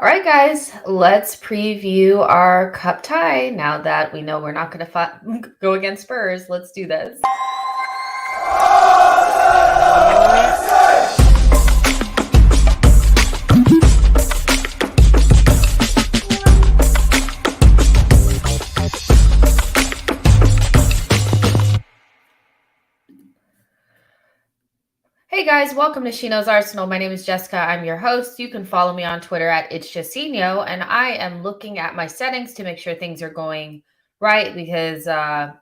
All right, guys, let's preview our cup tie. Now that we know we're not going to go against Spurs, let's do this. Hey guys, welcome to SheKnowsArsenal. My name is Jessica. I'm your host. You can follow me on Twitter at itsjustino, and I am looking at my settings to make sure things are going right because, I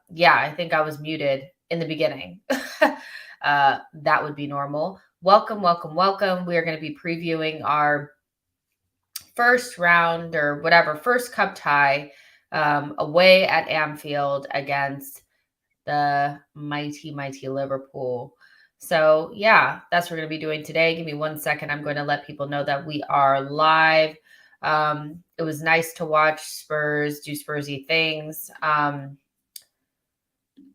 think I was muted in the beginning. That would be normal. Welcome, welcome, welcome. We are going to be previewing our first round or whatever, first cup tie away at Anfield against the mighty, mighty Liverpool. So yeah, that's what we're going to be doing today. Give me 1 second. I'm going to let people know that we are live. It was nice to watch Spurs do Spursy things. That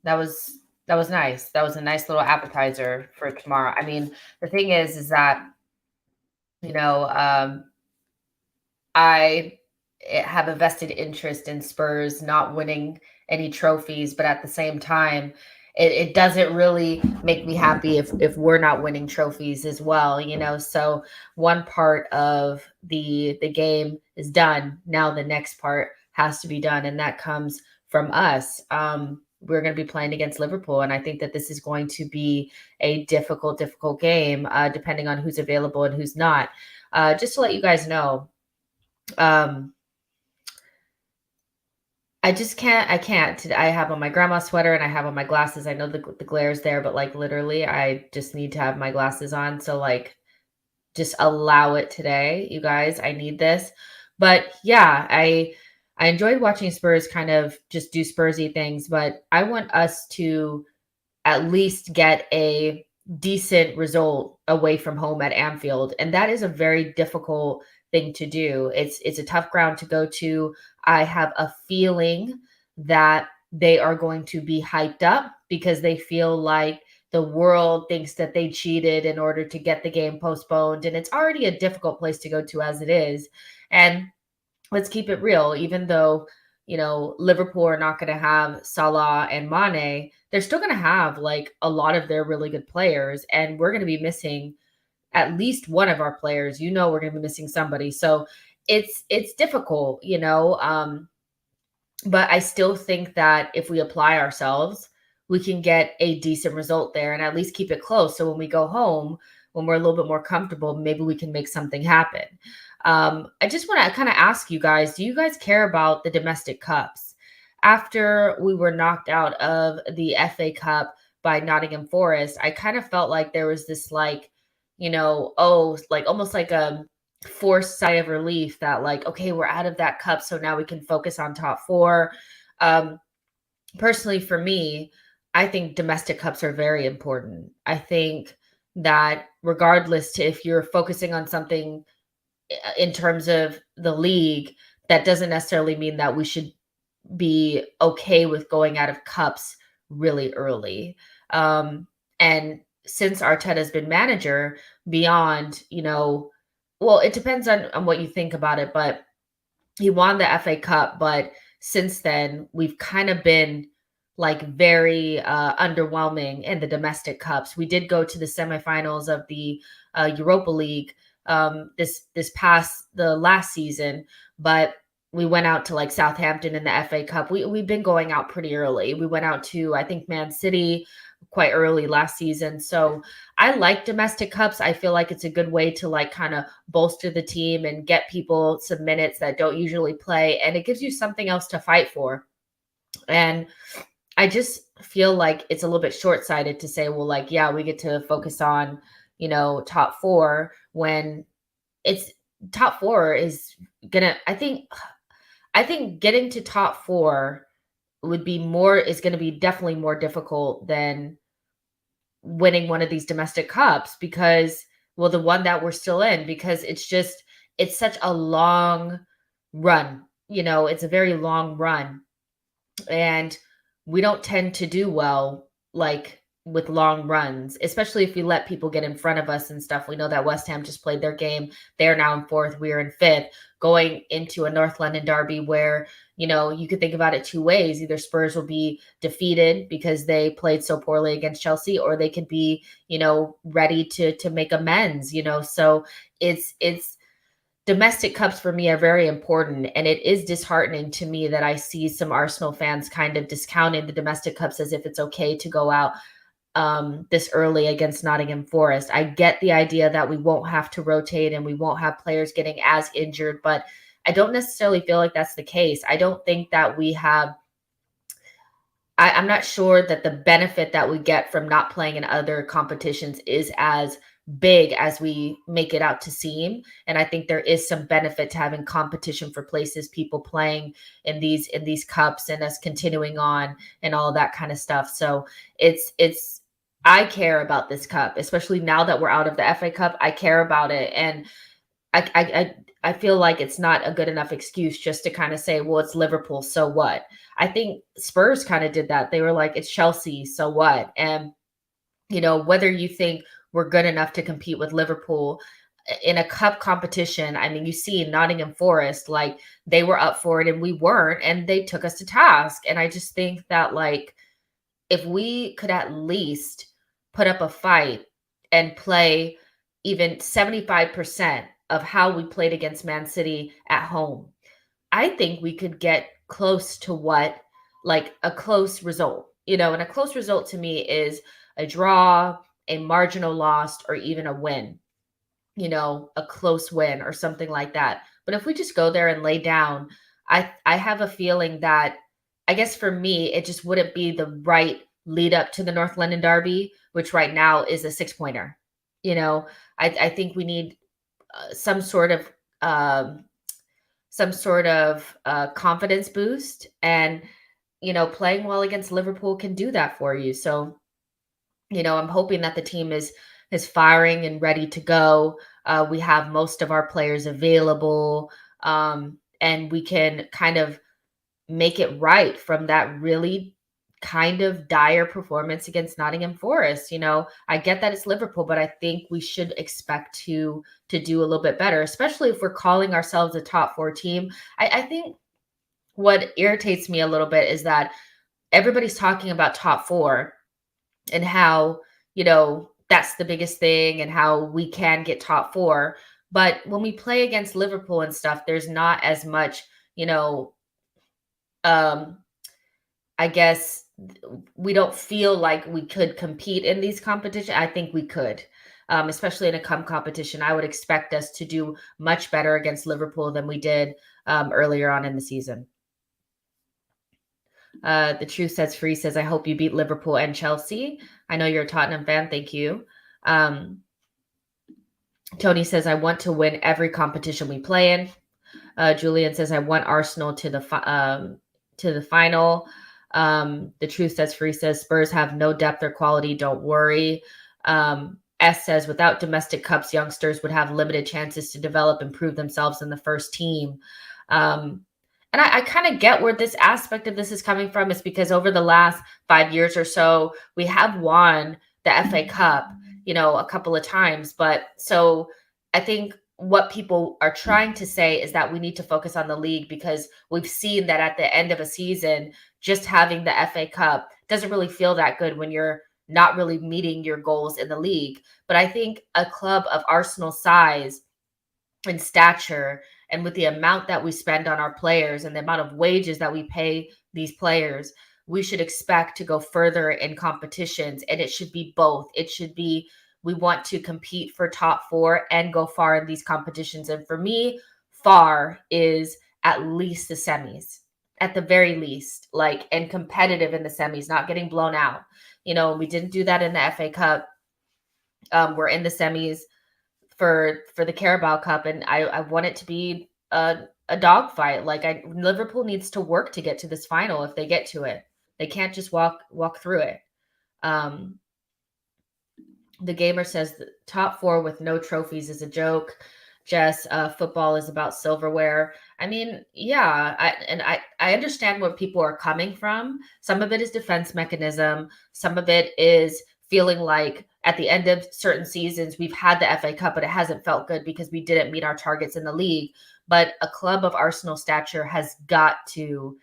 was nice. That was a nice little appetizer for tomorrow. I mean, the thing is that you know, I have a vested interest in Spurs not winning any trophies, but at the same time, it doesn't really make me happy if we're not winning trophies as well. So one part of the game is done. Now the next part has to be done, and that comes from us. We're going to be playing against Liverpool, and I think that this is going to be a difficult game, depending on who's available and who's not. Just to let you guys know, I just can't. I can't. I have on my grandma's sweater and I have on my glasses. I know the glare's there, but like literally, I just need to have my glasses on. So like, just allow it today, you guys. I need this. But yeah, I enjoyed watching Spurs kind of just do Spursy things, but I want us to at least get a decent result away from home at Anfield, and that is a very difficult thing to do. It's a tough ground to go to. I have a feeling that they are going to be hyped up because they feel like the world thinks that they cheated in order to get the game postponed, and it's already a difficult place to go to as it is. And let's keep it real, even though Liverpool are not going to have Salah and Mane, they're still going to have like a lot of their really good players, and we're going to be missing at least one of our players. We're going to be missing somebody, so it's difficult. But I still think that if we apply ourselves, we can get a decent result there and at least keep it close. So when we go home, when we're a little bit more comfortable, maybe we can make something happen. I just want to kind of ask you guys, do you guys care about the domestic cups? After we were knocked out of the FA Cup by Nottingham Forest, I kind of felt like there was this like, like almost like a forced sigh of relief that like, okay, we're out of that cup. So now we can focus on top four. Personally, for me, I think domestic cups are very important. I think that regardless to if you're focusing on something in terms of the league, that doesn't necessarily mean that we should be okay with going out of cups really early. And since Arteta's been manager, beyond, well, it depends on what you think about it, but he won the FA Cup, but since then we've kind of been like very underwhelming in the domestic cups. We did go to the semifinals of the Europa League the last season, but we went out to like Southampton in the FA Cup. We've been going out pretty early. We went out to, I think, Man City quite early last season. So I like domestic cups. I feel like it's a good way to like kind of bolster the team and get people some minutes that don't usually play. And it gives you something else to fight for. And I just feel like it's a little bit short-sighted to say, well, like, yeah, we get to focus on, top four when it's top four is gonna, I think getting to top four is going to be definitely more difficult than winning one of these domestic cups because, well, the one that we're still in, because it's such a long run. It's a very long run, and we don't tend to do well like with long runs, especially if we let people get in front of us and stuff. We know that West Ham just played their game. They're now in fourth. We are in fifth, going into a North London derby where, you could think about it two ways. Either Spurs will be defeated because they played so poorly against Chelsea, or they could be, ready to make amends, So it's domestic cups for me are very important. And it is disheartening to me that I see some Arsenal fans kind of discounting the domestic cups as if it's okay to go out this early against Nottingham Forest. I get the idea that we won't have to rotate and we won't have players getting as injured, but I don't necessarily feel like that's the case. I don't think that we have I'm not sure that the benefit that we get from not playing in other competitions is as big as we make it out to seem. And I think there is some benefit to having competition for places, people playing in these cups and us continuing on and all of that kind of stuff. So it's I care about this cup, especially now that we're out of the FA Cup. I care about it. And I feel like it's not a good enough excuse just to kind of say, well, it's Liverpool, so what? I think Spurs kind of did that. They were like, it's Chelsea, so what? And, whether you think we're good enough to compete with Liverpool in a cup competition, I mean, you see Nottingham Forest, like they were up for it and we weren't, and they took us to task. And I just think that, like, if we could at least put up a fight and play even 75% of how we played against Man City at home, I think we could get close to what, like a close result, and a close result to me is a draw, a marginal loss, or even a win, a close win or something like that. But if we just go there and lay down, I have a feeling that, I guess for me, it just wouldn't be the right lead up to the North London derby, which right now is a 6-pointer. I think we need some sort of confidence boost, and playing well against Liverpool can do that for you. So I'm hoping that the team is firing and ready to go. We have most of our players available, and we can kind of make it right from that really kind of dire performance against Nottingham Forest. I get that it's Liverpool, but I think we should expect to do a little bit better, especially if we're calling ourselves a top 4 team. I think what irritates me a little bit is that everybody's talking about top 4 and how, that's the biggest thing and how we can get top 4. But when we play against Liverpool and stuff, there's not as much, I guess we don't feel like we could compete in these competitions. I think we could, especially in a cup competition. I would expect us to do much better against Liverpool than we did earlier on in the season. The Truth Sets Free says, I hope you beat Liverpool and Chelsea. I know you're a Tottenham fan. Thank you. Tony says, I want to win every competition we play in. Julian says, I want Arsenal to the final. The Truth Sets Free says, Spurs have no depth or quality. Don't worry. S says, without domestic cups, youngsters would have limited chances to develop and prove themselves in the first team. And I kind of get where this aspect of this is coming from. It's because over the last 5 years or so, we have won the FA Cup, a couple of times. But so I think what people are trying to say is that we need to focus on the league, because we've seen that at the end of a season, just having the FA Cup doesn't really feel that good when you're not really meeting your goals in the league. But I think a club of Arsenal's size and stature, and with the amount that we spend on our players and the amount of wages that we pay these players, we should expect to go further in competitions. And it should be both. It should be, we want to compete for top 4 and go far in these competitions. And for me, far is at least the semis, at the very least, like, and competitive in the semis, not getting blown out. We didn't do that in the FA Cup. We're in the semis for the Carabao Cup, and I want it to be a dogfight. Like, Liverpool needs to work to get to this final if they get to it. They can't just walk through it. The Gamer says the top 4 with no trophies is a joke. Jess, football is about silverware. I mean, yeah, I understand where people are coming from. Some of it is defense mechanism. Some of it is feeling like at the end of certain seasons, we've had the FA Cup, but it hasn't felt good because we didn't meet our targets in the league. But a club of Arsenal stature has got to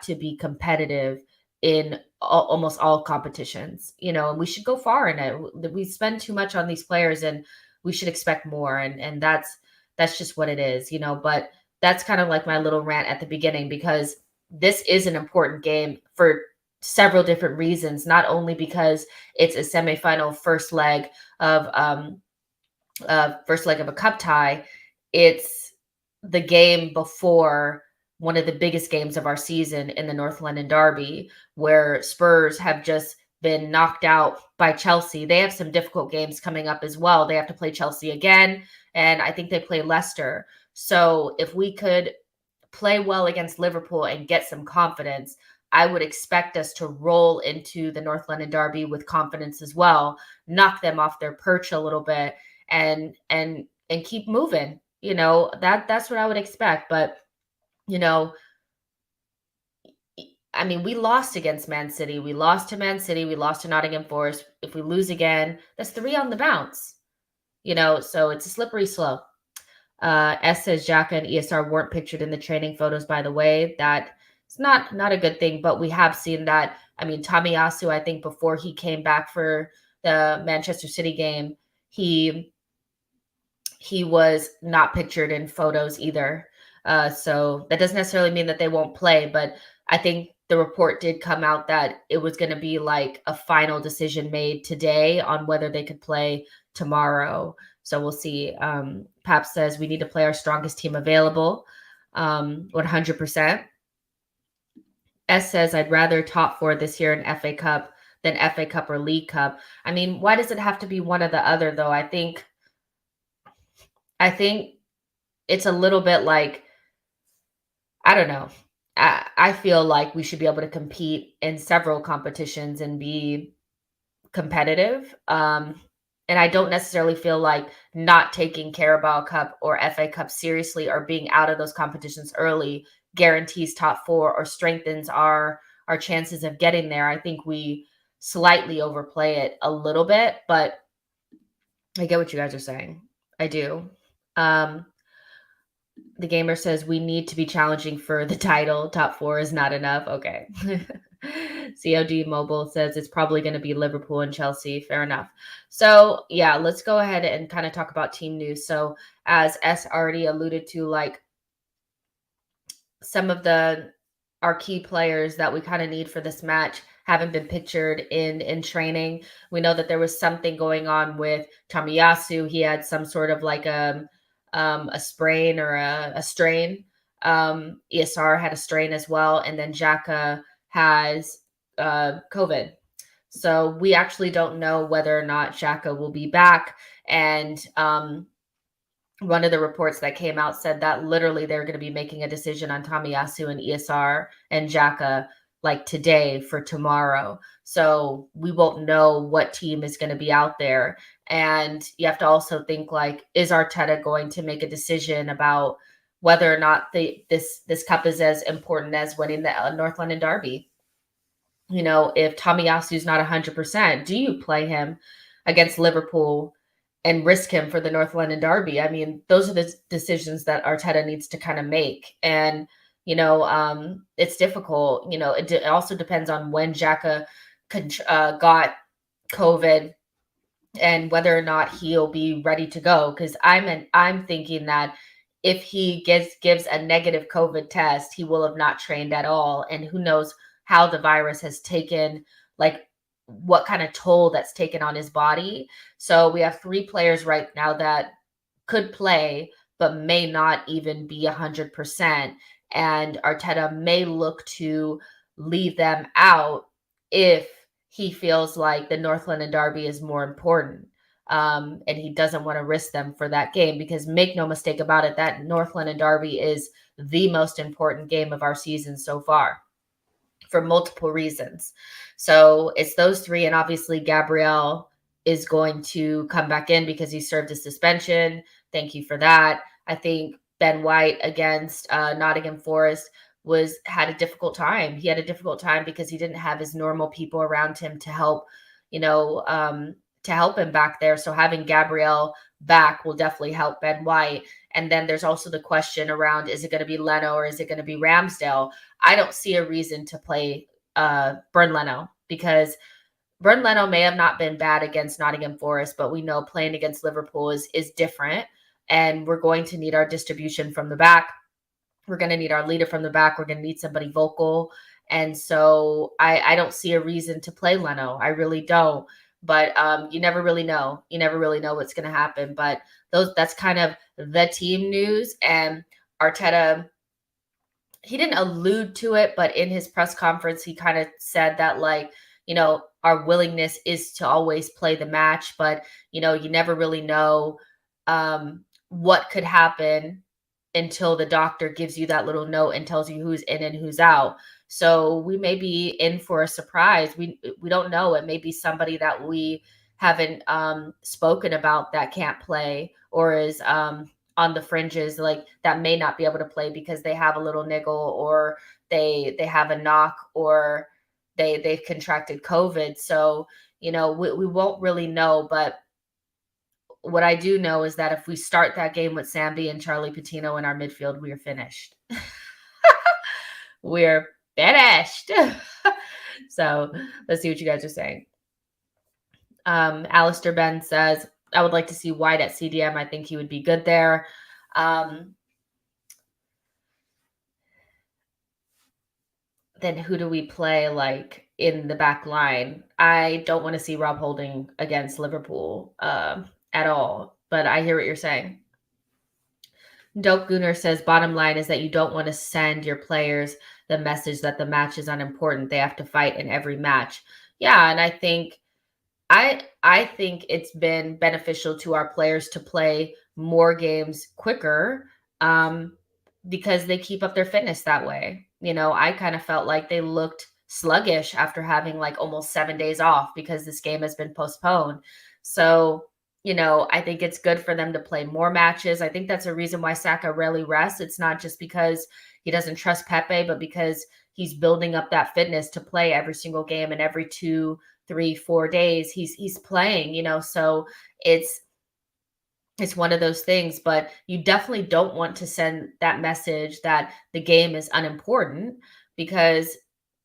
be competitive in almost all competitions, and we should go far in it. We spend too much on these players, and we should expect more. And that's just what it is. But that's kind of like my little rant at the beginning, because this is an important game for several different reasons, not only because it's a semifinal first leg of a cup tie. It's the game before one of the biggest games of our season in the North London Derby, where Spurs have just been knocked out by Chelsea. They have some difficult games coming up as well. They have to play Chelsea again, and I think they play Leicester. So if we could play well against Liverpool and get some confidence, I would expect us to roll into the North London Derby with confidence as well, knock them off their perch a little bit, and keep moving. That's what I would expect. But you know, I mean, we lost against Man City. We lost to Man City. We lost to Nottingham Forest. If we lose again, that's 3 on the bounce. So it's a slippery slope. S says Xhaka and ESR weren't pictured in the training photos, by the way. That it's not a good thing, but we have seen that. I mean, Tomiyasu, I think before he came back for the Manchester City game, he was not pictured in photos either. So that doesn't necessarily mean that they won't play, but I think the report did come out that it was going to be like a final decision made today on whether they could play tomorrow. So we'll see. Pap says we need to play our strongest team available, 100%. S says I'd rather top 4 this year in FA Cup than FA Cup or League Cup. I mean, why does it have to be one or the other, though? I think it's a little bit like, I don't know. I feel like we should be able to compete in several competitions and be competitive. And I don't necessarily feel like not taking Carabao Cup or FA Cup seriously or being out of those competitions early guarantees top 4 or strengthens our chances of getting there. I think we slightly overplay it a little bit, but I get what you guys are saying. I do. The gamer says we need to be challenging for the title. Top 4 is not enough. Okay. COD Mobile says it's probably going to be Liverpool and Chelsea. Fair enough. So yeah, let's go ahead and kind of talk about team news. So as S already alluded to, like some of our key players that we kind of need for this match haven't been pictured in training. We know that there was something going on with Tomiyasu. He had some sort of like a sprain or a strain. ESR had a strain as well, and then Xhaka has COVID. So we actually don't know whether or not Xhaka will be back. And one of the reports that came out said that literally they're going to be making a decision on Tomiyasu and ESR and Xhaka like today for tomorrow. So we won't know what team is going to be out there. And you have to also think, like, is Arteta going to make a decision about whether or not this cup is as important as winning the North London Derby? If Tomiyasu's not 100%, do you play him against Liverpool and risk him for the North London Derby? I mean, those are the decisions that Arteta needs to kind of make. And, it's difficult. It also depends on when Xhaka got COVID and whether or not he'll be ready to go. Because I'm thinking that if he gives a negative COVID test, he will have not trained at all. And who knows how the virus has taken, like what kind of toll that's taken on his body. So we have 3 players right now that could play, but may not even be 100%. And Arteta may look to leave them out if he feels like the North London Derby is more important. And he doesn't want to risk them for that game, because make no mistake about it, that North London Derby is the most important game of our season so far for multiple reasons. So it's those 3. And obviously Gabriel is going to come back in because he served a suspension. Thank you for that. I think Ben White against Nottingham Forest had a difficult time. He had a difficult time because he didn't have his normal people around him to help, to help him back there. So having Gabriel back will definitely help Ben White. And then there's also the question around, is it going to be Leno or is it going to be Ramsdale? I don't see a reason to play Burn Leno, because Burn Leno may have not been bad against Nottingham Forest, but we know playing against Liverpool is different. And we're going to need our distribution from the back. We're going to need our leader from the back. We're going to need somebody vocal. And so I don't see a reason to play Leno. I really don't. But you never really know. You never really know what's going to happen. But that's kind of the team news. And Arteta, he didn't allude to it, but in his press conference, he kind of said that, like, our willingness is to always play the match, but, you never really know what could happen until the doctor gives you that little note and tells you who's in and who's out. So we may be in for a surprise. We don't know. It may be somebody that we haven't spoken about that can't play, or is on the fringes, like that may not be able to play because they have a little niggle, or they have a knock, or they've contracted COVID. So, we won't really know. But what I do know is that if we start that game with Sambi and Charlie Patino in our midfield, we are finished. We're finished. So let's see what you guys are saying. Alistair Ben says, I would like to see White at CDM. I think he would be good there. Then who do we play like in the back line? I don't want to see Rob Holding against Liverpool at all, but I hear what you're saying. Dope Gunner says, bottom line is that you don't want to send your players the message that the match is unimportant. They have to fight in every match. Yeah, and I think it's been beneficial to our players to play more games quicker, because they keep up their fitness that way. I kind of felt like they looked sluggish after having like almost 7 days off because this game has been postponed. So, I think it's good for them to play more matches. I think that's a reason why Saka rarely rests. It's not just because he doesn't trust Pepe, but because he's building up that fitness to play every single game, and every 2, 3, 4 days he's playing, so it's one of those things. But you definitely don't want to send that message that the game is unimportant, because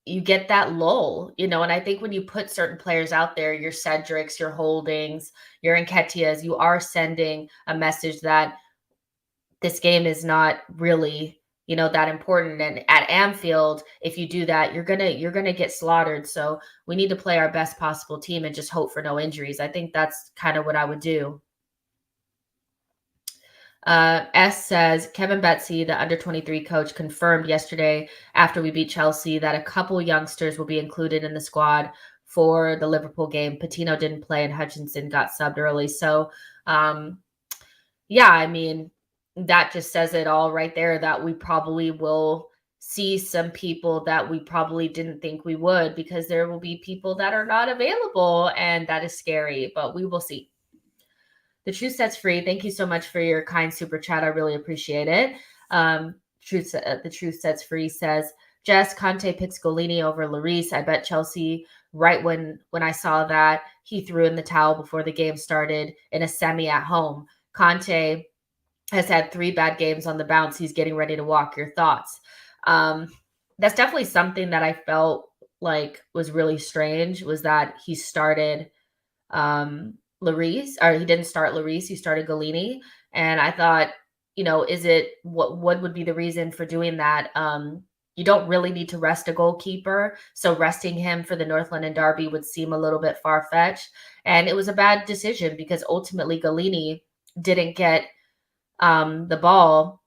you get that lull, and I think when you put certain players out there, your Cedrics, your Holdings, your Nketiahs, you are sending a message that this game is not really, that important. And at Anfield, if you do that, you're gonna get slaughtered. So we need to play our best possible team and just hope for no injuries. I think that's kind of what I would do. S says, Kevin Betsy, the under-23 coach, confirmed yesterday after we beat Chelsea that a couple youngsters will be included in the squad for the Liverpool game. Patino didn't play and Hutchinson got subbed early. So, yeah, I mean, that just says it all right there, that we probably will see some people that we probably didn't think we would, because there will be people that are not available, and that is scary, but we will see. The Truth Sets Free, thank you so much for your kind super chat. I really appreciate it. The Truth Sets Free says, Jess, Conte picks Golini over Lloris. I bet Chelsea, right when I saw that, he threw in the towel before the game started in a semi at home. Conte has had 3 bad games on the bounce. He's getting ready to walk. Your thoughts? That's definitely something that I felt like was really strange, was that he started Lloris, or he didn't start Lloris, he started Golini. And I thought, is it, what would be the reason for doing that? You don't really need to rest a goalkeeper, so resting him for the North London derby would seem a little bit far-fetched. And it was a bad decision, because ultimately Golini didn't get the ball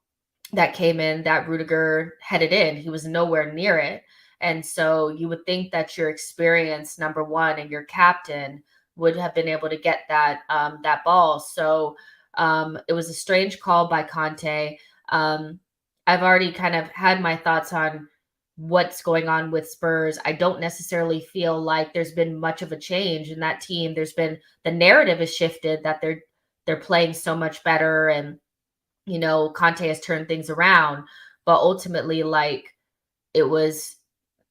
that came in that Rudiger headed in. He was nowhere near it. And so you would think that your experienced number one and your captain would have been able to get that ball. So it was a strange call by Conte. I've already kind of had my thoughts on what's going on with Spurs. I don't necessarily feel like there's been much of a change in that team. There's been, the narrative has shifted that they're playing so much better, and Conte has turned things around. But ultimately, like, it was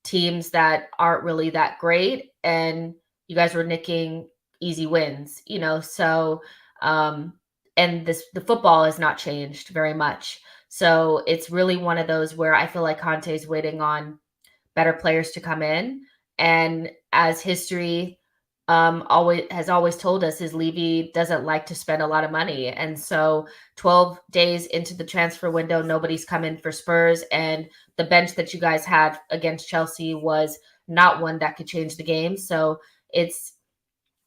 teams that aren't really that great, and you guys were nicking easy wins, so um and the football has not changed very much. So it's really one of those where I feel like Conte's waiting on better players to come in. And as history always told us, is Levy doesn't like to spend a lot of money. And so 12 days into the transfer window, nobody's come in for Spurs. And the bench that you guys had against Chelsea was not one that could change the game. So it's,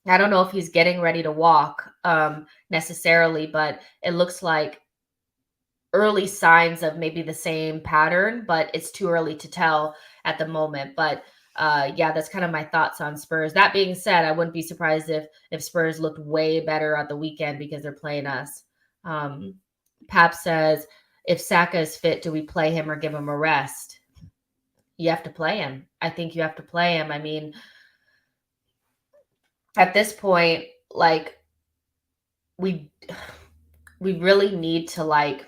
I don't know if he's getting ready to walk necessarily, but it looks like early signs of maybe the same pattern, but it's too early to tell at the moment. But yeah, that's kind of my thoughts on Spurs. That being said, I wouldn't be surprised if Spurs looked way better at the weekend because they're playing us. Um, Pap says, if Saka is fit, do we play him or give him a rest? You have to play him. I think you have to play him. I mean, at this point, like we we really need to like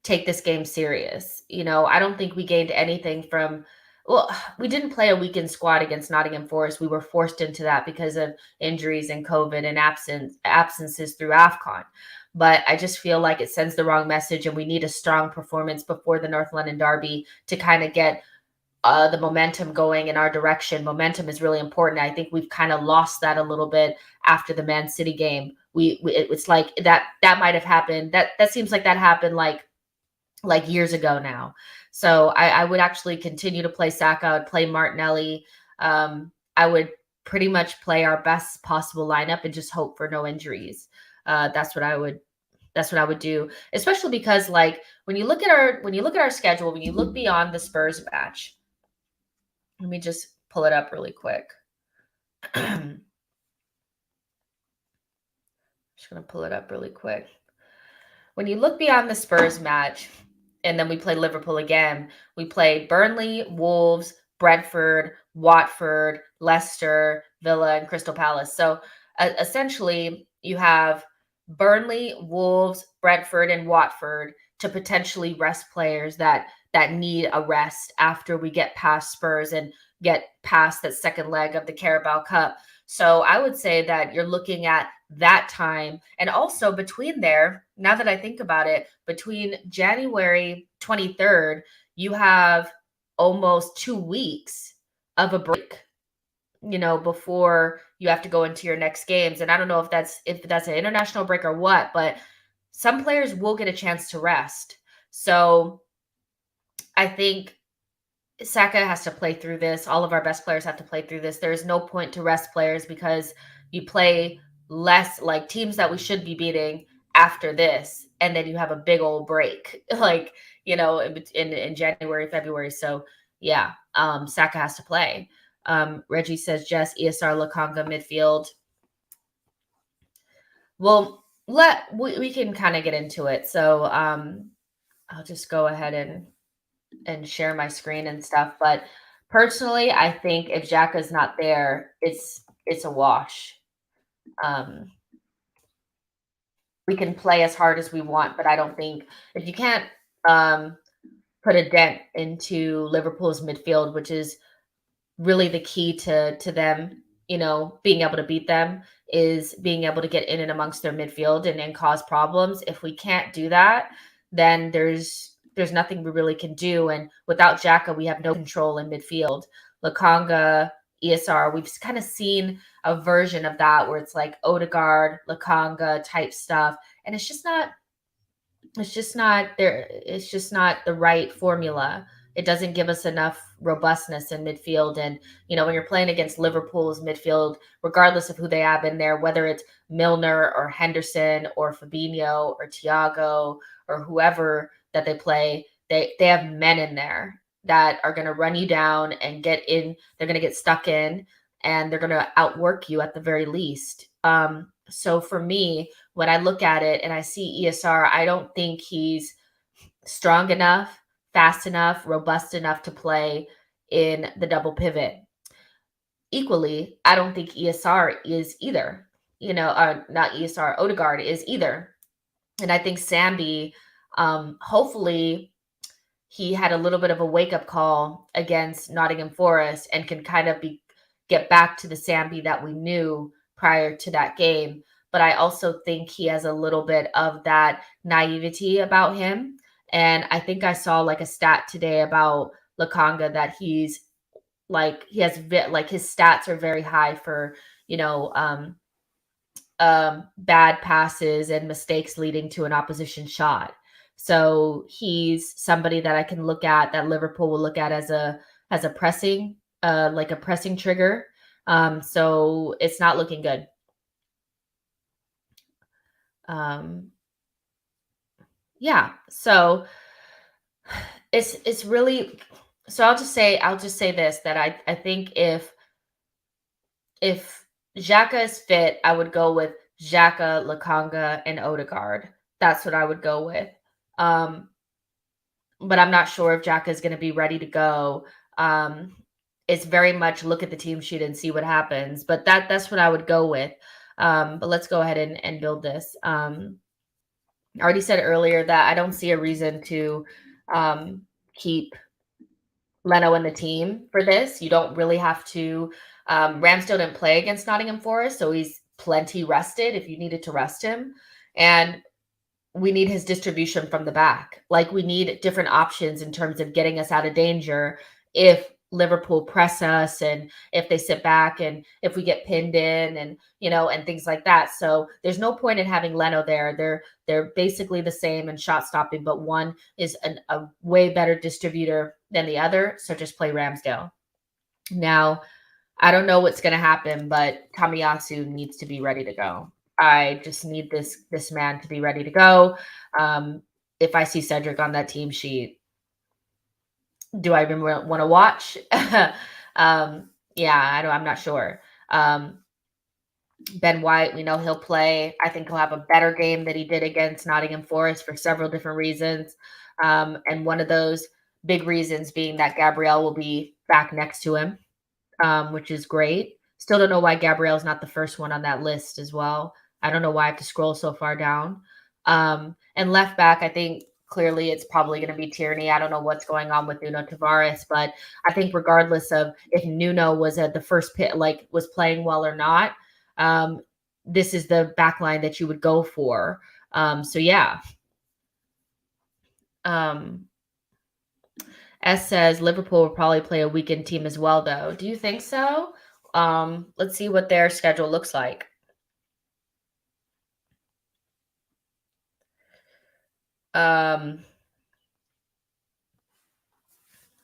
take this game serious. I don't think we gained anything from, well, we didn't play a weekend squad against Nottingham Forest. We were forced into that because of injuries and COVID and absences through AFCON. But I just feel like it sends the wrong message, and we need a strong performance before the North London Derby to kind of get the momentum going in our direction. Momentum is really important. I think we've kind of lost that a little bit after the Man City game. It's like that might have happened. That seems like that happened like years ago now. So I would actually continue to play Saka. I would play Martinelli. I would pretty much play our best possible lineup and just hope for no injuries. That's what I would do, especially because like when you look at our schedule, when you look beyond the Spurs match, let me just pull it up really quick. I'm just going to pull it up really quick. When you look beyond the Spurs match, and then we play Liverpool again, we play Burnley, Wolves, Brentford, Watford, Leicester, Villa, and Crystal Palace. So essentially, you have Burnley, Wolves, Brentford, and Watford to potentially rest players that need a rest after we get past Spurs and get past that second leg of the Carabao Cup. So I would say that you're looking at that time. And also between there, now that I think about it, between January 23rd, you have almost 2 weeks of a break, before you have to go into your next games. And I don't know if that's an international break or what, but some players will get a chance to rest. So I think Saka has to play through this. All of our best players have to play through this. There's no point to rest players because you play less like teams that we should be beating after this, and then you have a big old break, like in January, February. So yeah, Saka has to play. Reggie says Jess, ESR, Lakanga, midfield. Well, we can kind of get into it. So I'll just go ahead and share my screen and stuff. But personally, I think if Xhaka's not there, it's a wash. We can play as hard as we want, but I don't think if you can't put a dent into Liverpool's midfield, which is really the key to them, being able to beat them, is being able to get in and amongst their midfield and cause problems. If we can't do that, then there's nothing we really can do. And without Xhaka, we have no control in midfield. Lakanga, ESR, we've kind of seen a version of that where it's like Odegaard, Lakanga type stuff. And it's just not there. It's just not the right formula. It doesn't give us enough robustness in midfield. And, when you're playing against Liverpool's midfield, regardless of who they have in there, whether it's Milner or Henderson or Fabinho or Thiago or whoever that they play, they have men in there that are going to run you down and get in. They're going to get stuck in, and they're going to outwork you at the very least. So for me, when I look at it and I see ESR, I don't think he's strong enough, fast enough, robust enough to play in the double pivot. Equally, I don't think ESR is either. Not ESR, Odegaard is either. And I think Sambi, hopefully he had a little bit of a wake-up call against Nottingham Forest and can kind of get back to the Sambi that we knew prior to that game. But I also think he has a little bit of that naivety about him. And I think I saw like a stat today about Lakanga that he's like he has like his stats are very high for you know bad passes and mistakes leading to an opposition shot. So he's somebody that I can look at, that Liverpool will look at as a pressing like a pressing trigger. So it's not looking good. Um, yeah. So it's really, so I'll just say this, that I think if Xhaka is fit, I would go with Xhaka, Lakanga, and Odegaard. That's what I would go with. Um, but I'm not sure if Xhaka is going to be ready to go. Um, it's very much look at the team sheet and see what happens. But that's what I would go with. But let's go ahead and build this. I already said earlier that I don't see a reason to keep Leno in the team for this. You don't really have to. Ramsdale didn't play against Nottingham Forest, so he's plenty rested if you needed to rest him. And we need his distribution from the back. Like we need different options in terms of getting us out of danger if Liverpool press us and if they sit back and if we get pinned in and and things like that. So there's no point in having Leno there. They're basically the same in shot stopping, but one is a way better distributor than the other. So just play Ramsdale. Now, I don't know what's going to happen, but Tamiyasu needs to be ready to go. I just need this man to be ready to go. If I see Cedric on that team sheet, do I even want to watch? Yeah, I'm not sure. Ben White, we know he'll play. I think he'll have a better game than he did against Nottingham Forest for several different reasons. And one of those big reasons being that Gabriel will be back next to him, which is great. Still don't know why Gabriel's not the first one on that list as well. I don't know why I have to scroll so far down. And left back, I think clearly it's probably going to be Tierney. I don't know what's going on with Nuno Tavares, but I think regardless of if Nuno was at the first pit, like was playing well or not, this is the back line that you would go for. So yeah. S says Liverpool will probably play a weekend team as well, though. Do you think so? Let's see what their schedule looks like.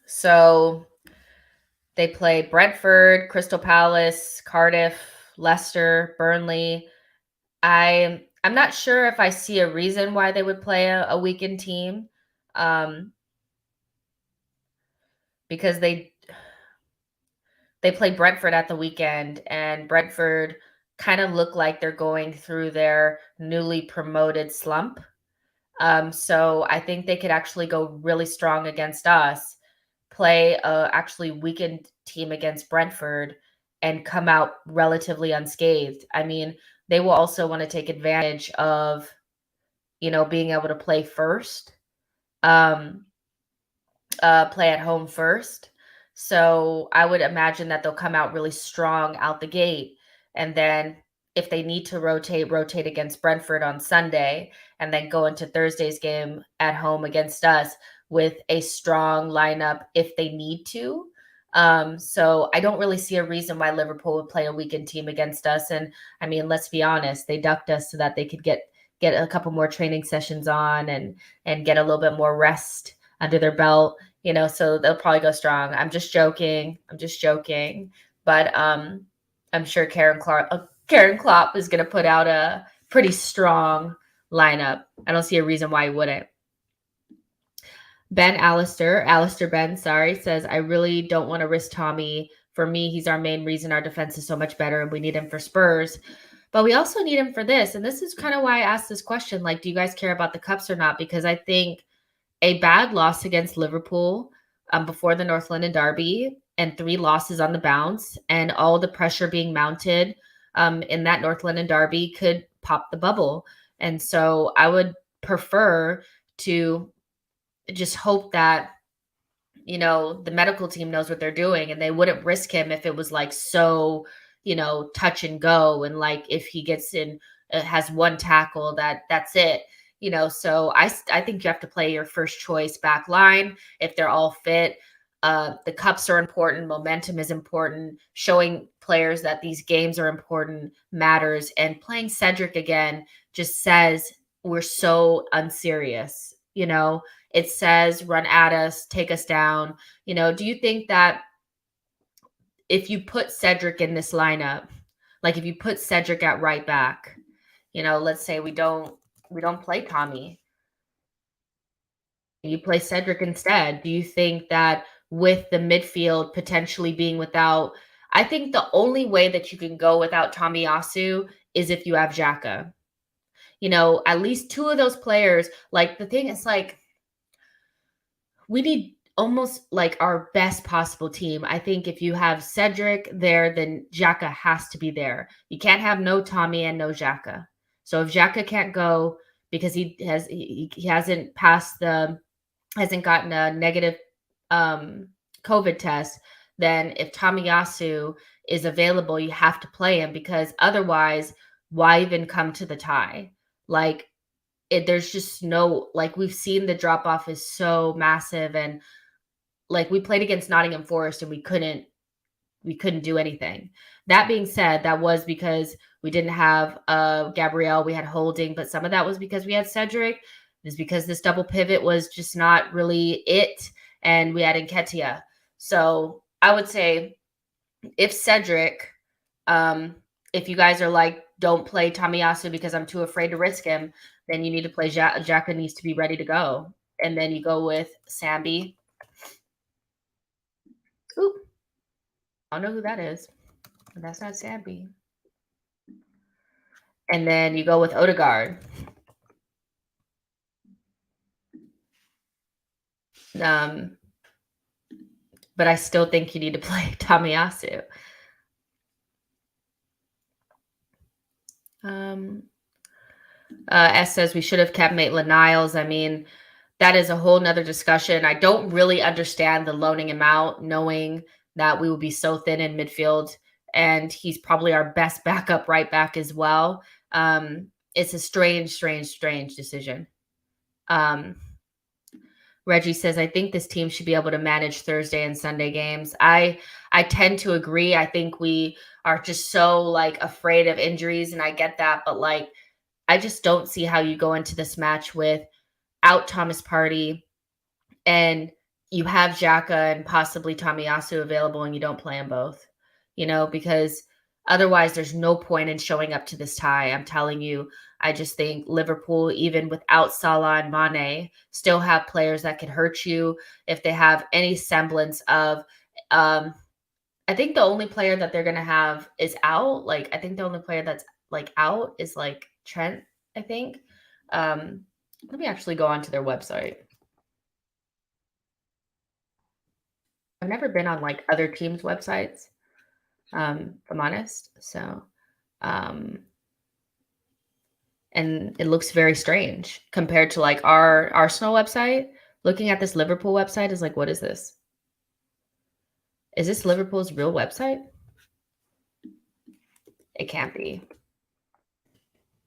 So they play Brentford, Crystal Palace, Cardiff, Leicester, Burnley. I'm not sure if I see a reason why they would play a weekend team, because they play Brentford at the weekend, and Brentford kind of look like they're going through their newly promoted slump. So I think they could actually go really strong against us, play a actually weakened team against Brentford, and come out relatively unscathed. I mean, they will also want to take advantage of, being able to play first, play at home first. So I would imagine that they'll come out really strong out the gate. And then if they need to rotate against Brentford on Sunday and then go into Thursday's game at home against us with a strong lineup if they need to. So I don't really see a reason why Liverpool would play a weakened team against us. And I mean, let's be honest, they ducked us so that they could get a couple more training sessions on and get a little bit more rest under their belt, so they'll probably go strong. I'm just joking. But I'm sure Karen Klopp is going to put out a pretty strong lineup. I don't see a reason why he wouldn't. Alistair Ben, sorry, says, I really don't want to risk Tommy. For me, he's our main reason our defense is so much better, and we need him for Spurs. But we also need him for this. And this is kind of why I asked this question. Like, do you guys care about the cups or not? Because I think a bad loss against Liverpool before the North London Derby and 3 losses on the bounce and all the pressure being mounted in that North London Derby could pop the bubble. And so I would prefer to just hope that the medical team knows what they're doing and they wouldn't risk him if it was like so, touch and go. And like if he gets in, has one tackle, that's it. So I think you have to play your first choice back line if they're all fit. The cups are important, momentum is important, showing players that these games are important matters. And playing Cedric again just says we're so unserious. It says run at us, take us down. Do you think that if you put Cedric in this lineup, like if you put Cedric at right back, let's say we don't play Tommy, you play Cedric instead. Do you think that with the midfield potentially being without, I think the only way that you can go without Tomiyasu is if you have Xhaka. At least two of those players, like the thing is like we need almost like our best possible team. I think if you have Cedric there, then Xhaka has to be there. You can't have no Tommy and no Xhaka. So if Xhaka can't go because he hasn't gotten a negative COVID test, then if Tomiyasu is available, you have to play him because otherwise, why even come to the tie? Like there's just no, like we've seen the drop off is so massive, and like we played against Nottingham Forest and we couldn't do anything. That being said, that was because we didn't have Gabrielle, we had Holding, but some of that was because we had Cedric. It's because this double pivot was just not really it, and we had Nketiah. So I would say if Cedric, if you guys are like, don't play Tomiyasu because I'm too afraid to risk him, then you need to play Xhaka needs to be ready to go. And then you go with Sambi. Oop, I don't know who that is. But that's not Sambi. And then you go with Odegaard. But I still think you need to play Tomiyasu. S says we should have kept Maitland-Niles. I mean, that is a whole nother discussion. I don't really understand the loaning him out, knowing that we will be so thin in midfield, and he's probably our best backup right back as well. It's a strange decision. Reggie says, I think this team should be able to manage Thursday and Sunday games. I tend to agree. I think we are just so like afraid of injuries, and I get that, but like I just don't see how you go into this match without Thomas Partey and you have Xhaka and possibly Tomiyasu available and you don't play them both, because otherwise there's no point in showing up to this tie. I'm telling you, I just think Liverpool, even without Salah and Mane, still have players that can hurt you if they have any semblance of, I think the only player that they're going to have is out. Like, I think the only player that's like out is like Trent, I think. Let me actually go onto their website. I've never been on like other teams' websites, if I'm honest. So, and it looks very strange compared to like our Arsenal website. Looking at this Liverpool website is like, what is this? Is this Liverpool's real website? It can't be.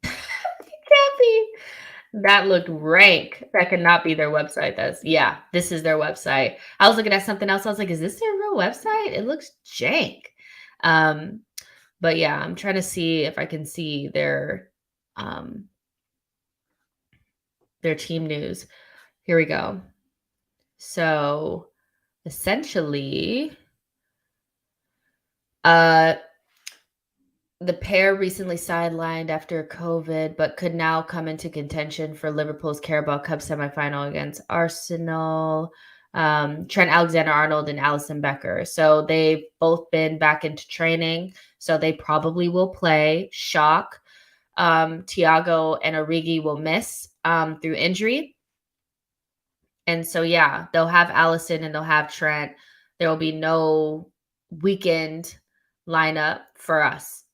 It can't be. That looked rank. That cannot be their website. This is their website. I was looking at something else. I was like, is this their real website? It looks jank. But yeah, I'm trying to see if I can see their team news. Here we go. So essentially, the pair recently sidelined after COVID, but could now come into contention for Liverpool's Carabao Cup semifinal against Arsenal. Trent Alexander-Arnold and Alisson Becker. So they've both been back into training. So they probably will play. Shock. Thiago and Origi will miss through injury. And so, yeah, they'll have Alisson and they'll have Trent. There will be no weekend lineup for us.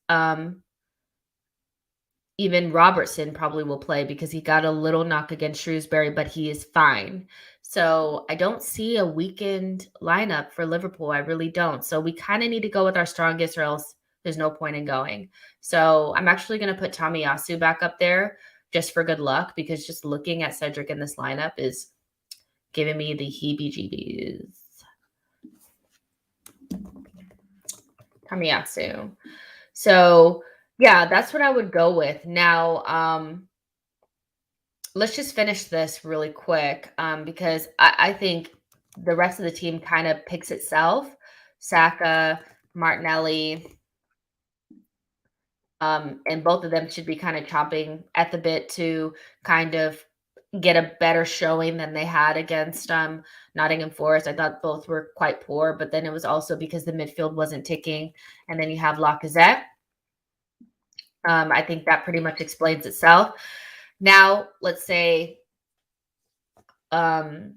even Robertson probably will play because he got a little knock against Shrewsbury, but he is fine. So I don't see a weakened lineup for Liverpool. I really don't. So we kind of need to go with our strongest, or else there's no point in going. So I'm actually going to put Tomiyasu back up there just for good luck, because just looking at Cedric in this lineup is giving me the heebie-jeebies. Tomiyasu. So yeah, that's what I would go with. Now, let's just finish this really quick, because I think the rest of the team kind of picks itself. Saka, Martinelli, and both of them should be kind of chomping at the bit to kind of get a better showing than they had against Nottingham Forest. I thought both were quite poor, but then it was also because the midfield wasn't ticking. And then you have Lacazette. I think that pretty much explains itself. Now, let's say Xhaka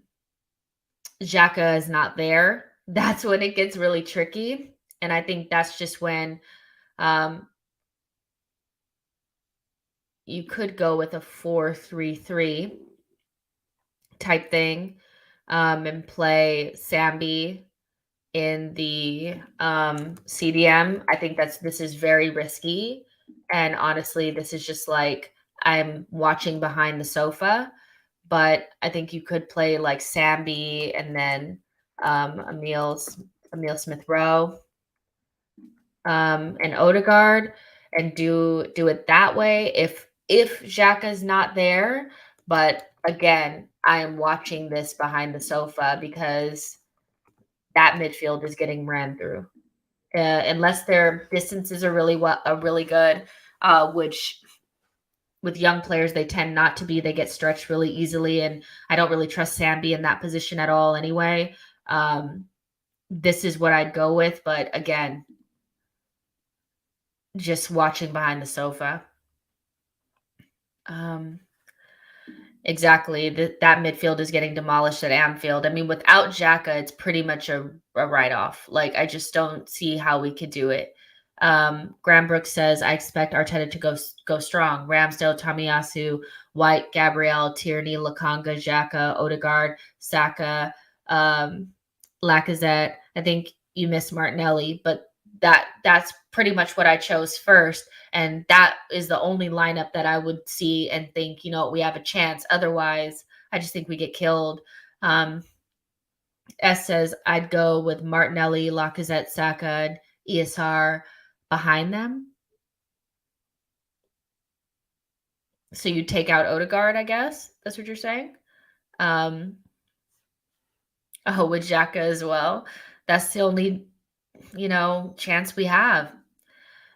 is not there. That's when it gets really tricky. And I think that's just when you could go with a 4-3-3 type thing, and play Sambi in the CDM. I think this is very risky. And honestly, this is just like I'm watching behind the sofa. But I think you could play like Sambi and then Emil Smith Rowe, and Odegaard, and do it that way if Xhaka's not there. But again, I am watching this behind the sofa because that midfield is getting ran through. Unless their distances are really good, which with young players they tend not to be. They get stretched really easily, and I don't really trust Sambi in that position at all anyway. This is what I'd go with, but again, just watching behind the sofa. Exactly. That midfield is getting demolished at Anfield. I mean, without Xhaka, it's pretty much a write-off. Like, I just don't see how we could do it. Graham Brooks says, I expect Arteta to go strong. Ramsdale, Tomiyasu, White, Gabriel, Tierney, Lakanga, Xhaka, Odegaard, Saka, Lacazette. I think you missed Martinelli, but that's pretty much what I chose first. And that is the only lineup that I would see and think, we have a chance. Otherwise, I just think we get killed. S says, I'd go with Martinelli, Lacazette, Saka, and ESR behind them. So you take out Odegaard, I guess. That's what you're saying? With Xhaka as well. That's the only, chance we have.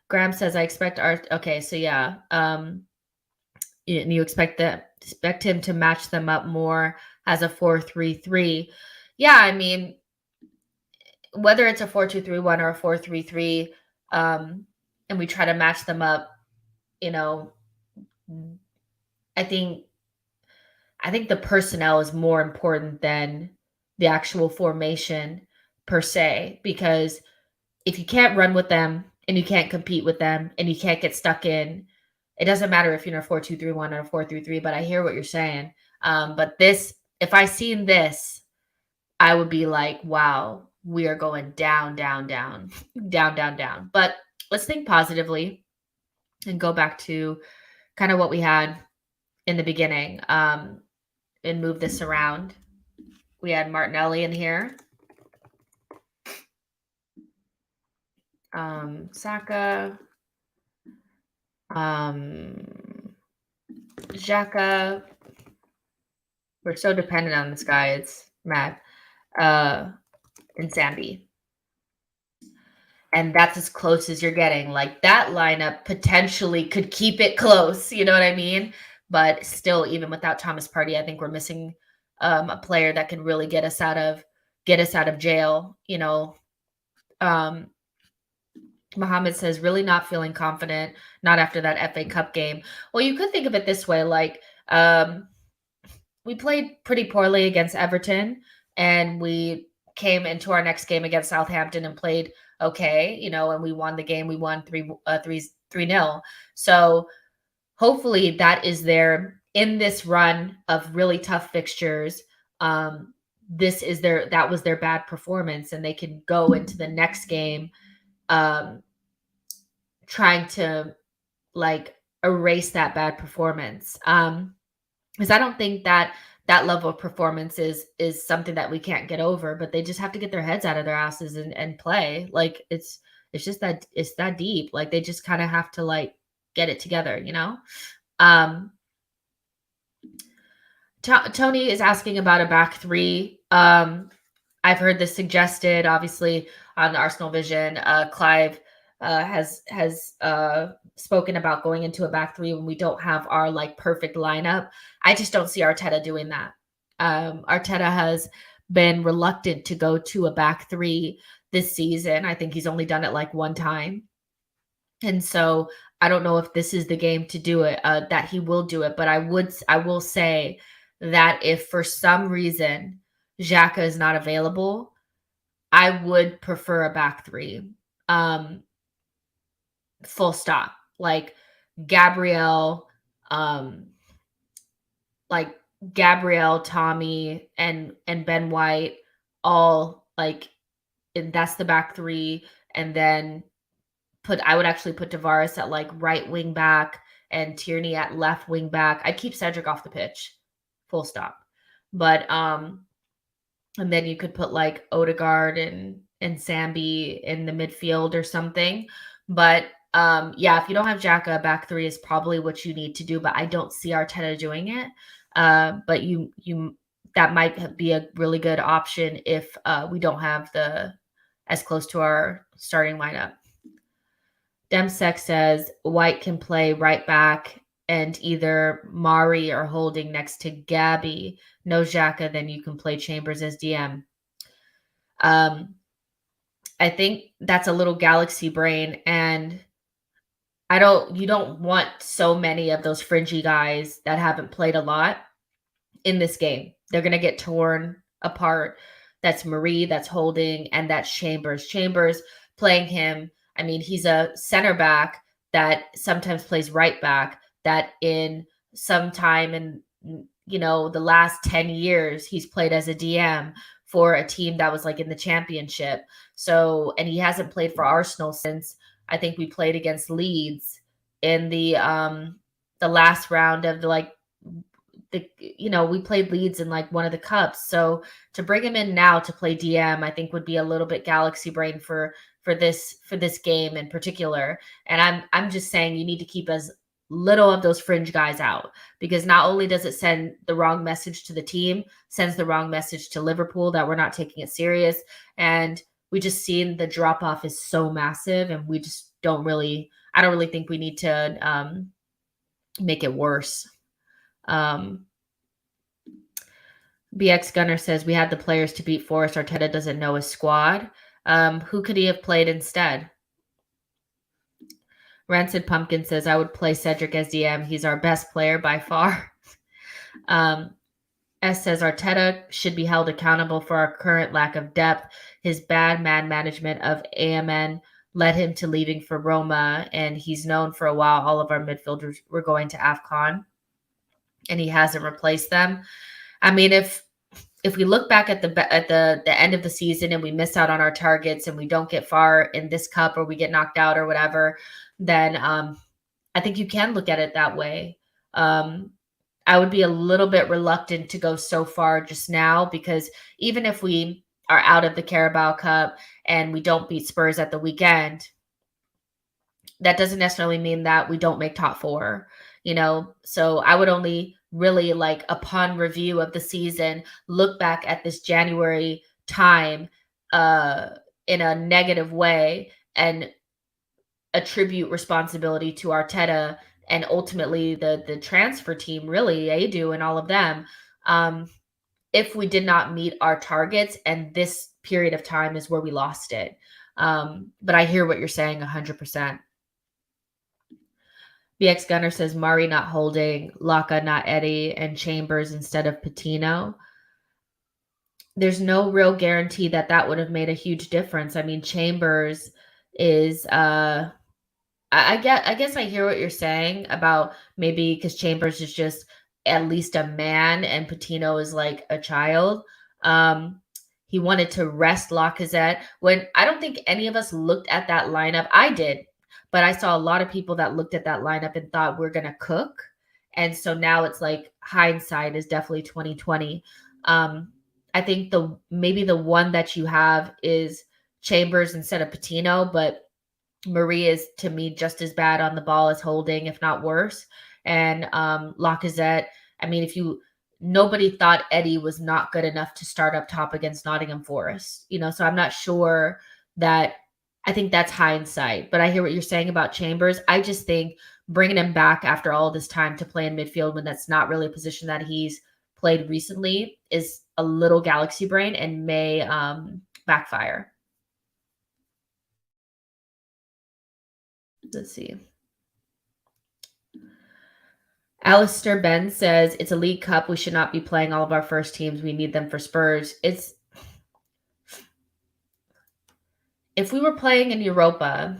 Graham says, I expect okay, so yeah. You expect him to match them up more as a 4-3-3. Yeah, I mean, whether it's a 4-2-3-1 or a 4-3-3, and we try to match them up, I think the personnel is more important than the actual formation per se, because if you can't run with them and you can't compete with them and you can't get stuck in, it doesn't matter if you're in a 4-2-3-1 or a 4-3-3, but I hear what you're saying. But if I seen this, I would be like, wow, we are going down, down, down, down, down, down. But let's think positively and go back to kind of what we had in the beginning, and move this around. We had Martinelli in here. Saka. Xhaka. We're so dependent on this guy. It's mad. And Sambi. And that's as close as you're getting. Like, that lineup potentially could keep it close. You know what I mean? But still, even without Thomas Partey, I think we're missing a player that can really get us out of jail. Mohammed says, really not feeling confident, not after that FA Cup game. Well, you could think of it this way. Like, we played pretty poorly against Everton, and we came into our next game against Southampton and played okay, and we won the game. We won 3-0. So hopefully that is their in this run of really tough fixtures. That was their bad performance, and they can go into the next game um, trying to like erase that bad performance. Because I don't think that that level of performance is something that we can't get over, but they just have to get their heads out of their asses and play. Like it's just that it's that deep. Like they just kind of have to like get it together, you know? Um Tony is asking about a back three. I've heard this suggested, obviously, on the Arsenal Vision. Clive has spoken about going into a back three when we don't have our like perfect lineup. I just don't see Arteta doing that. Arteta has been reluctant to go to a back three this season. I think he's only done it like one time. And so I don't know if this is the game to do it, that he will do it. But I will say that if for some reason Xhaka is not available, I would prefer a back three. Um, Full stop. Like Gabrielle, um, like Gabrielle, Tommy, and Ben White, all like that's the back three, and then I would actually put Tavares at like right wing back and Tierney at left wing back. I'd keep Cedric off the pitch, full stop. But and then you could put like Odegaard and Sambi in the midfield or something. But yeah, if you don't have Xhaka, back three is probably what you need to do. But I don't see Arteta doing it. But you that might be a really good option if we don't have the as close to our starting lineup. Demsek says White can play right back and either Mari or Holding next to Gabby. No Xhaka, then you can play Chambers as DM. I think that's a little galaxy brain, and you don't want so many of those fringy guys that haven't played a lot in this game. They're going to get torn apart. That's Marie, that's Holding, and that's Chambers. Chambers playing him. I mean, he's a center back that sometimes plays right back, that in some time in, the last 10 years, he's played as a DM for a team that was like in the championship. So, and he hasn't played for Arsenal since I think we played against Leeds in the last round of we played Leeds in like one of the cups. So to bring him in now to play DM, I think would be a little bit galaxy brain for this game in particular. And I'm just saying you need to keep as little of those fringe guys out, because not only does it send the wrong message to the team, sends the wrong message to Liverpool that we're not taking it serious. And we just seen the drop off is so massive, and we just I don't really think we need to make it worse. BX Gunner says we had the players to beat Forest. Arteta doesn't know his squad. Who could he have played instead? Rancid Pumpkin says I would play Cedric as DM. He's our best player by far. S says Arteta should be held accountable for our current lack of depth. His bad man management of AMN led him to leaving for Roma, and he's known for a while all of our midfielders were going to AFCON, and he hasn't replaced them. I mean, if we look back at the end of the season and we miss out on our targets and we don't get far in this cup, or we get knocked out or whatever, then I think you can look at it that way. I would be a little bit reluctant to go so far just now, because even if we are out of the Carabao Cup and we don't beat Spurs at the weekend, that doesn't necessarily mean that we don't make top four, So I would only really, like, upon review of the season, look back at this January time in a negative way and attribute responsibility to Arteta and ultimately the transfer team, really, Adu and all of them, if we did not meet our targets, and this period of time is where we lost it. But I hear what you're saying 100%. BX Gunner says Mari not Holding, Laka not Eddie, and Chambers instead of Patino. There's no real guarantee that would have made a huge difference. I mean, Chambers is I guess I hear what you're saying about maybe because Chambers is just at least a man and Patino is like a child. Um, he wanted to rest Lacazette when I don't think any of us looked at that lineup. I did, but I saw a lot of people that looked at that lineup and thought we're gonna cook. And so now it's like hindsight is definitely 2020. Um, I think the maybe the one that you have is Chambers instead of Patino, but Marie is to me just as bad on the ball as Holding, if not worse. And Lacazette, I mean, if you nobody thought Eddie was not good enough to start up top against Nottingham Forest, so I'm not sure that I think that's hindsight, but I hear what you're saying about Chambers. I just think bringing him back after all this time to play in midfield when that's not really a position that he's played recently is a little galaxy brain and may backfire. Let's see. Alistair Ben says it's a League Cup. We should not be playing all of our first teams. We need them for Spurs. It's if we were playing in Europa,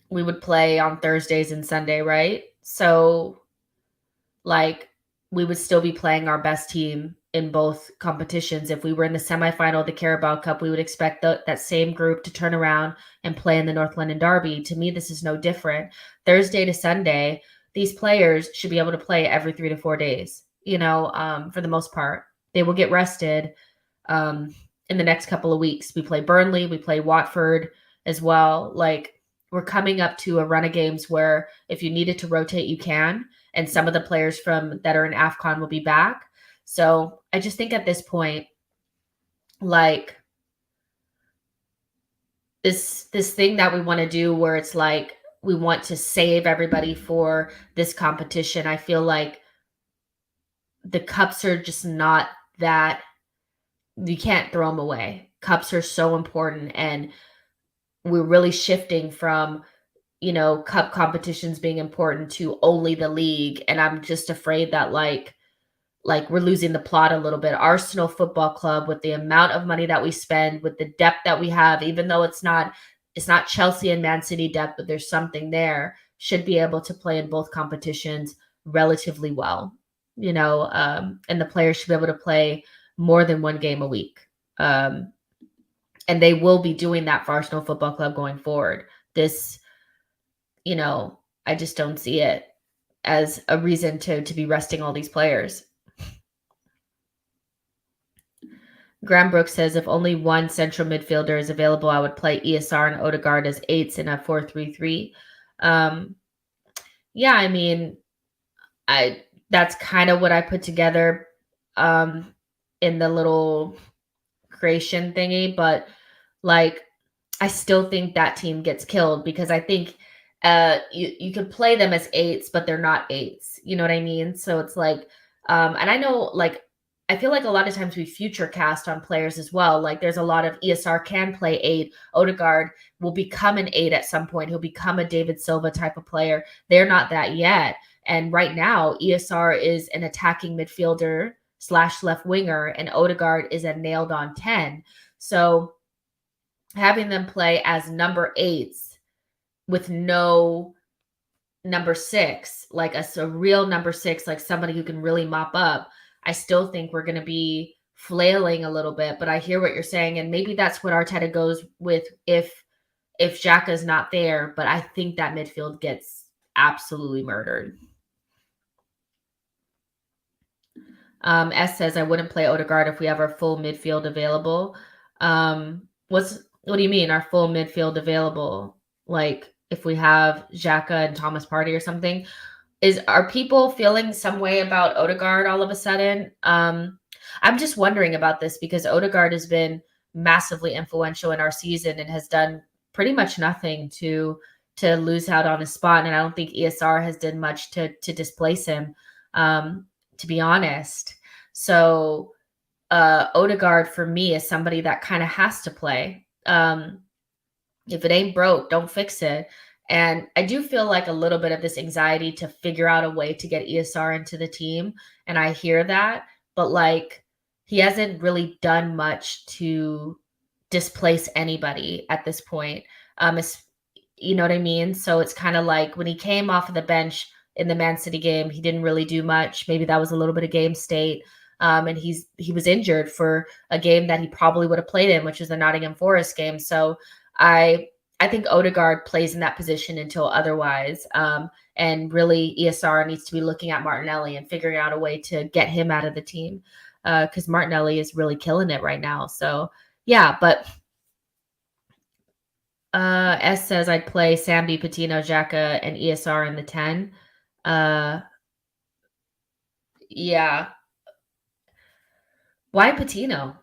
we would play on Thursdays and Sunday, right? So like we would still be playing our best team in both competitions. If we were in the semifinal of the Carabao Cup, we would expect that same group to turn around and play in the North London Derby. To me, this is no different. Thursday to Sunday, these players should be able to play every 3 to 4 days, for the most part. They will get rested in the next couple of weeks. We play Burnley, we play Watford as well. Like we're coming up to a run of games where if you needed to rotate, you can. And some of the players from that are in AFCON will be back. So I just think at this point, like this thing that we want to do where it's like we want to save everybody for this competition. I feel like the cups are just not that you can't throw them away. Cups are so important and we're really shifting from cup competitions being important to only the league. And I'm just afraid that like we're losing the plot a little bit. Arsenal Football Club, with the amount of money that we spend, with the depth that we have, even though it's not Chelsea and Man City depth, but there's something there, should be able to play in both competitions relatively well. And the players should be able to play more than one game a week. And they will be doing that for Arsenal Football Club going forward. This, I just don't see it as a reason to be resting all these players. Graham Brooks says, if only one central midfielder is available, I would play ESR and Odegaard as 8s in a 4-3-3. Yeah, I mean, that's kind of what I put together in the little creation thingy, but like I still think that team gets killed because I think you could play them as 8s, but they're not 8s. You know what I mean? So it's like, and I know like I feel like a lot of times we future cast on players as well. Like there's a lot of ESR can play 8. Odegaard will become an 8 at some point. He'll become a David Silva type of player. They're not that yet. And right now, ESR is an attacking midfielder / left winger, and Odegaard is a nailed on 10. So having them play as number 8s with no number 6, like a real number 6, like somebody who can really mop up, I still think we're going to be flailing a little bit. But I hear what you're saying, and maybe that's what Arteta goes with if Xhaka's not there. But I think that midfield gets absolutely murdered. S says, I wouldn't play Odegaard if we have our full midfield available. What do you mean, our full midfield available? Like if we have Xhaka and Thomas Partey or something? Are people feeling some way about Odegaard all of a sudden? I'm just wondering about this because Odegaard has been massively influential in our season and has done pretty much nothing to lose out on his spot. And I don't think ESR has done much to displace him, to be honest. So Odegaard for me is somebody that kind of has to play. If it ain't broke, don't fix it. And I do feel like a little bit of this anxiety to figure out a way to get ESR into the team. And I hear that, but like he hasn't really done much to displace anybody at this point. You know what I mean? So it's kind of like when he came off of the bench in the Man City game, he didn't really do much. Maybe that was a little bit of game state. And he was injured for a game that he probably would have played in, which is the Nottingham Forest game. So I think Odegaard plays in that position until otherwise. And really, ESR needs to be looking at Martinelli and figuring out a way to get him out of the team because Martinelli is really killing it right now. So yeah, but S says I'd play Sambi, Patino, Xhaka, and ESR in the 10. Yeah. Why Patino?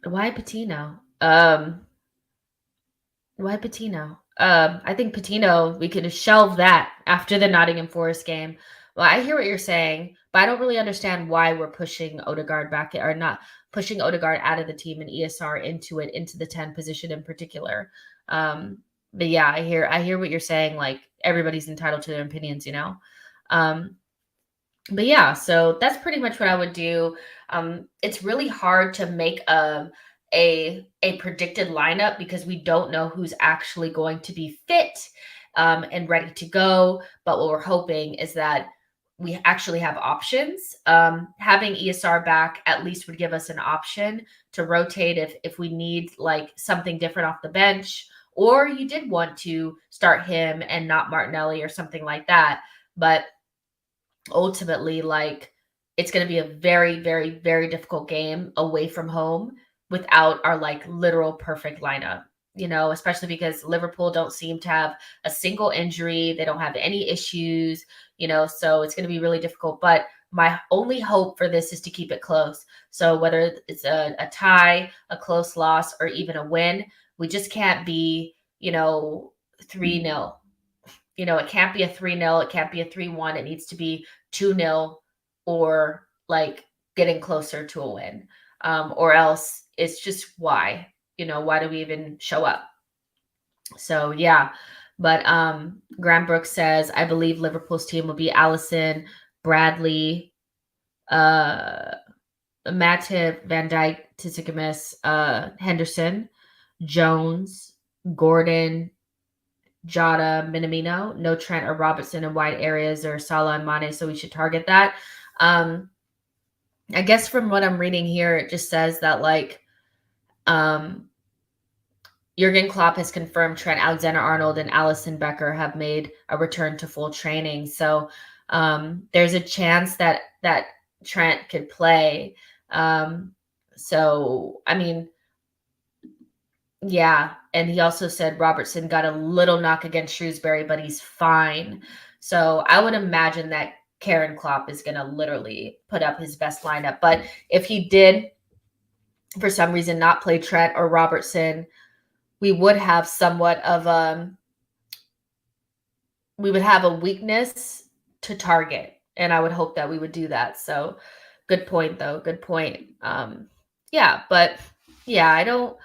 Why Patino? Why Patino? I think Patino, we could shelve that after the Nottingham Forest game. Well, I hear what you're saying, but I don't really understand why we're pushing Odegaard back or not pushing Odegaard out of the team and ESR into the 10 position in particular. But yeah, I hear what you're saying. Like everybody's entitled to their opinions, you know? Um, but yeah, so that's pretty much what I would do. It's really hard to make a predicted lineup because we don't know who's actually going to be fit and ready to go. But what we're hoping is that we actually have options. Having ESR back at least would give us an option to rotate if we need like something different off the bench, or you did want to start him and not Martinelli or something like that. But ultimately, like, it's going to be a very, very, very difficult game away from home without our like literal perfect lineup, you know, especially because Liverpool don't seem to have a single injury. They don't have any issues, you know, so it's going to be really difficult. But my only hope for this is to keep it close. So whether it's a tie, a close loss, or even a win, we just can't be, you know, 3-0. You know, it can't be a 3-0. It can't be a 3-1. It needs to be 2-0 or like getting closer to a win. Or else it's just why, you know, why do we even show up? So yeah. But Graham Brooks says, I believe Liverpool's team will be Allison, Bradley, Matip, Van Dijk, Tsimikas, Henderson, Jones, Gordon, Jota, Minamino, no Trent or Robertson in wide areas or Salah and Mane, so we should target that. I guess from what I'm reading here, it just says that like Jurgen Klopp has confirmed Trent Alexander-Arnold and Alisson Becker have made a return to full training. So there's a chance that Trent could play. So I mean, yeah. And he also said Robertson got a little knock against Shrewsbury, but he's fine. So I would imagine that Karen Klopp is going to literally put up his best lineup. But if he did, for some reason, not play Trent or Robertson, we would have somewhat of we would have a weakness to target. And I would hope that we would do that. So good point, though. Good point. Yeah, but yeah, I don't.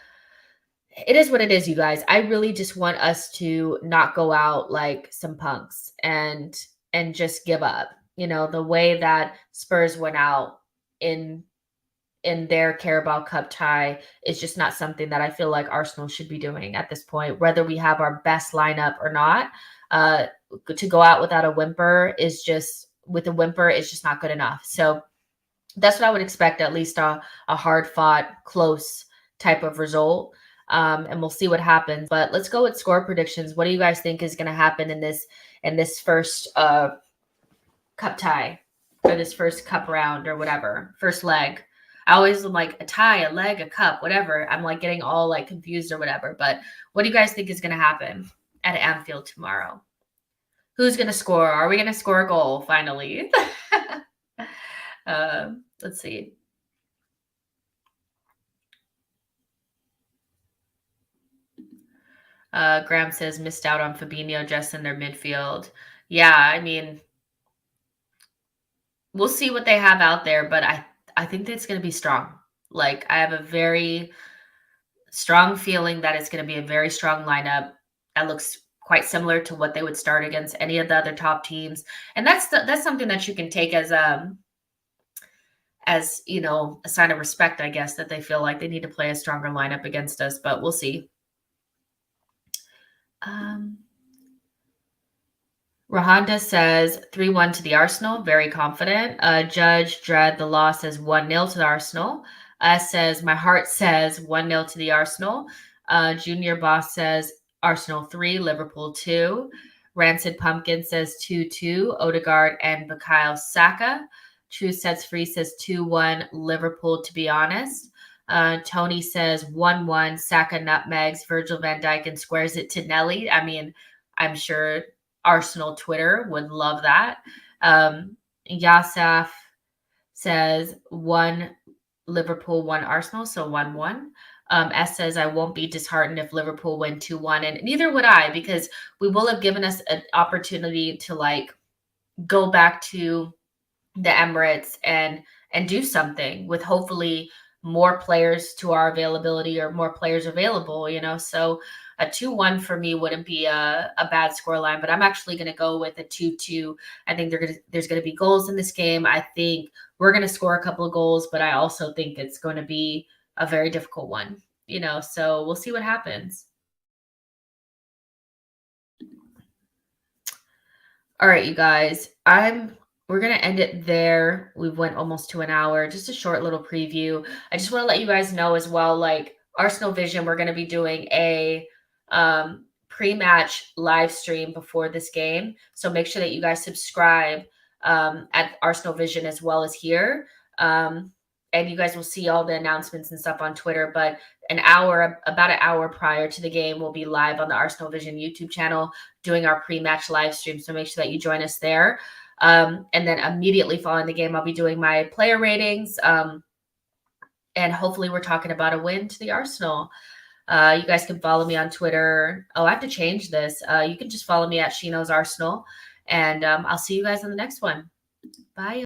It is what it is, you guys. I really just want us to not go out like some punks and just give up. You know, the way that Spurs went out in their Carabao Cup tie is just not something that I feel like Arsenal should be doing at this point, whether we have our best lineup or not. To go out without a whimper is just not good enough. So that's what I would expect, at least a hard fought, close type of result. And we'll see what happens. But let's go with score predictions. What do you guys think is going to happen in this first cup tie, or this first cup round, or whatever, first leg? I always am like a tie, a leg, a cup, whatever. I'm like getting all like confused or whatever. But what do you guys think is going to happen at Anfield tomorrow? Who's going to score? Are we going to score a goal finally? Let's see. Graham says missed out on Fabinho just in their midfield. Yeah, I mean, we'll see what they have out there, but I think that it's going to be strong. Like, I have a very strong feeling that it's going to be a very strong lineup that looks quite similar to what they would start against any of the other top teams. And that's something that you can take as, you know, a sign of respect, I guess, that they feel like they need to play a stronger lineup against us, but we'll see. Rahanda says 3-1 to the Arsenal, very confident. Judge Dread the law says 1-0 to the Arsenal. Says my heart says 1-0 to the Arsenal. Junior Boss says Arsenal 3, Liverpool 2. Rancid Pumpkin says 2-2, Odegaard and Bukayo Saka. True Sets Free says 2-1, Liverpool, to be honest. Tony says 1-1, Saka nutmegs, Virgil van Dijk and squares it to Nelly. I mean, I'm sure Arsenal Twitter would love that. Yasaf says 1 Liverpool, 1 Arsenal, so 1-1. S says I won't be disheartened if Liverpool win 2-1, and neither would I, because we will have given us an opportunity to like go back to the Emirates and do something with hopefully more players to our availability or more players available, you know. So a 2-1 for me wouldn't be a bad scoreline, but I'm actually going to go with a 2-2. I think there's going to be goals in this game. I think we're going to score a couple of goals, but I also think it's going to be a very difficult one, you know. So we'll see what happens. All right, you guys. We're gonna end it there. We went almost to an hour. Just a short little preview. I just want to let you guys know as well, like Arsenal Vision, we're gonna be doing a pre-match live stream before this game. So make sure that you guys subscribe at Arsenal Vision as well as here. And you guys will see all the announcements and stuff on Twitter. But about an hour prior to the game, we'll be live on the Arsenal Vision YouTube channel doing our pre-match live stream. So make sure that you join us there. And then immediately following the game, I'll be doing my player ratings. And hopefully we're talking about a win to the Arsenal. You guys can follow me on Twitter. Oh, I have to change this. You can just follow me at SheKnowsArsenal. And I'll see you guys on the next one. Bye.